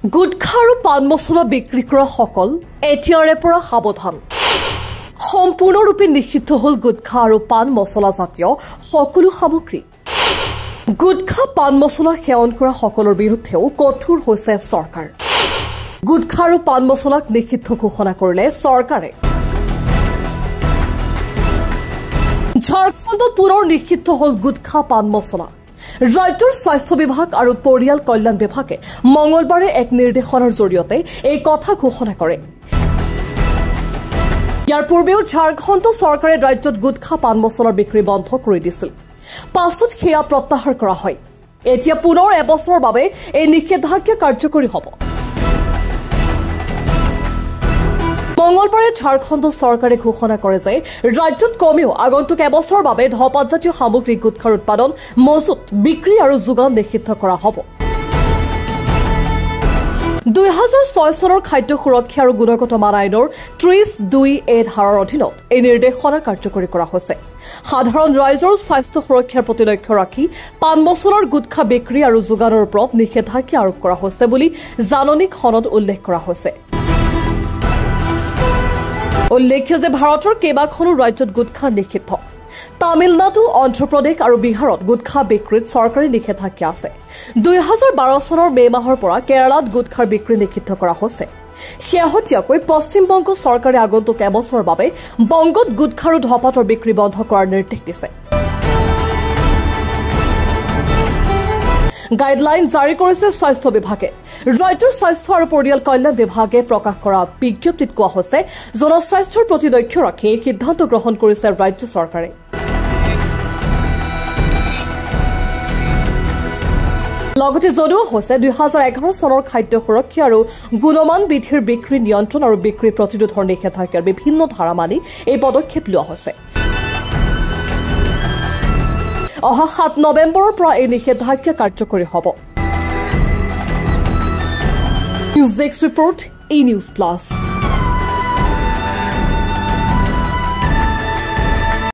গুটখা আৰু পান মছলা বিক্ৰী কৰা সকল এতিয়াৰে পৰা সাৱধান। সম্পূৰ্ণৰূপে নিষিদ্ধ হ'ল গুটখা আৰু পান মছলা জাতীয় সকলো সামগ্ৰী। গুটখা পান মছলা সেৱন কৰা সকলৰ বিৰুদ্ধেও কঠোৰ হৈছে চৰকাৰ। গুটখা আৰু পান মছলাক নিষিদ্ধ ঘোষণা কৰিলে চৰকাৰে। ঝাৰখণ্ডত পুনৰ নিষিদ্ধ হ'ল গুটখা পান মছলা। ৰাজ্যৰ স্বাস্থ্য বিভাগ আৰু পৰিয়াল কল্যাণ বিভাগে মঙলবাৰে এক নিৰ্দেশনাৰ জৰিয়তে এই কথা ঘোষণা কৰে। ইয়াৰ পূৰ্বেও ঝাৰখণ্ড চৰকাৰে ৰাজ্যত গুটখা পান মছলাৰ বিক্ৰী বন্ধ কৰি দিছিল। পাছত সেয়া প্ৰত্যাহাৰ কৰা হয়। এতিয়া পুনৰ এবছৰৰ বাবে এই নিষেধাজ্ঞা কাৰ্যকৰী হ'ব। মঙলবাৰে ঝাৰখণ্ড চৰকাৰে ঘোষণা কৰে যে ৰাজ্যত কমেও আগন্তুক এবছৰৰ বাবে ধঁপাতজাতীয় সামগ্ৰী গুটখাৰ উৎপাদন, মজুত, বিক্ৰী আৰু যোগান নিষিদ্ধ কৰা হ'ব। 2006 চনৰ খাদ্য সুৰক্ষা আৰু গুণগত মান আইনৰ 30(2)(a) ধাৰাৰ অধীনত এই নিৰ্দেশনা কাৰ্যকৰী কৰা হৈছে। সাধাৰণ ৰাইজৰ স্বাস্থ্য সুৰক্ষাৰ প্ৰতি লক্ষ্য ৰাখি পান মছলাৰ গুটখা বিক্ৰী আৰু যোগানৰ ওপৰত নিষেধাজ্ঞা আৰোপ কৰা হৈছে বুলি জাননীখনত উল্লেখ কৰা হৈছে। উল্লেখ্য যে ভাৰতৰ কেইবাখনো ৰাজ্যত গুটখা নিষিদ্ধ। তামিলনাডু, অন্ধ্ৰপ্ৰদেশ আৰু বিহাৰত গুটখা বিক্ৰীত চৰকাৰী নিষেধাজ্ঞা আছে। 2012 চনৰ মে মাহৰ পৰা কেৰালাত গুটখাৰ বিক্ৰী নিষিদ্ধ কৰা হৈছে। শেহতীয়াকৈ পশ্চিমবংগ চৰকাৰে আগন্তুক এবছৰৰ বাবে বংগত গুটখা আৰু ধঁপাতৰ বিক্ৰী বন্ধ কৰাৰ নিৰ্দেশ দিছে। গাইডলাইন জাৰি কৰিছে স্বাস্থ্য বিভাগে। ৰাজ্যৰ স্বাস্থ্য আৰু পৰিয়াল কল্যাণ বিভাগে প্ৰকাশ কৰা বিজ্ঞপ্তিত কোৱা হৈছে, জনস্বাস্থ্যৰ প্ৰতি লক্ষ্য ৰাখি এই সিদ্ধান্ত গ্ৰহণ কৰিছে ৰাজ্য চৰকাৰে। লগতে জনোৱা হৈছে 2011 চনৰ খাদ্য সুৰক্ষা আৰু গুণমান বিধিৰ বিক্ৰী নিয়ন্ত্ৰণ আৰু বিক্ৰী প্ৰতিৰোধৰ নিষেধাজ্ঞাৰ বিভিন্ন ধাৰা মানি এই পদক্ষেপ লোৱা হৈছে। অহা 7 নৱেম্বৰৰ পৰা এই নিষেধাজ্ঞা কাৰ্যকৰী হ'ব। News desk report, E-News Plus।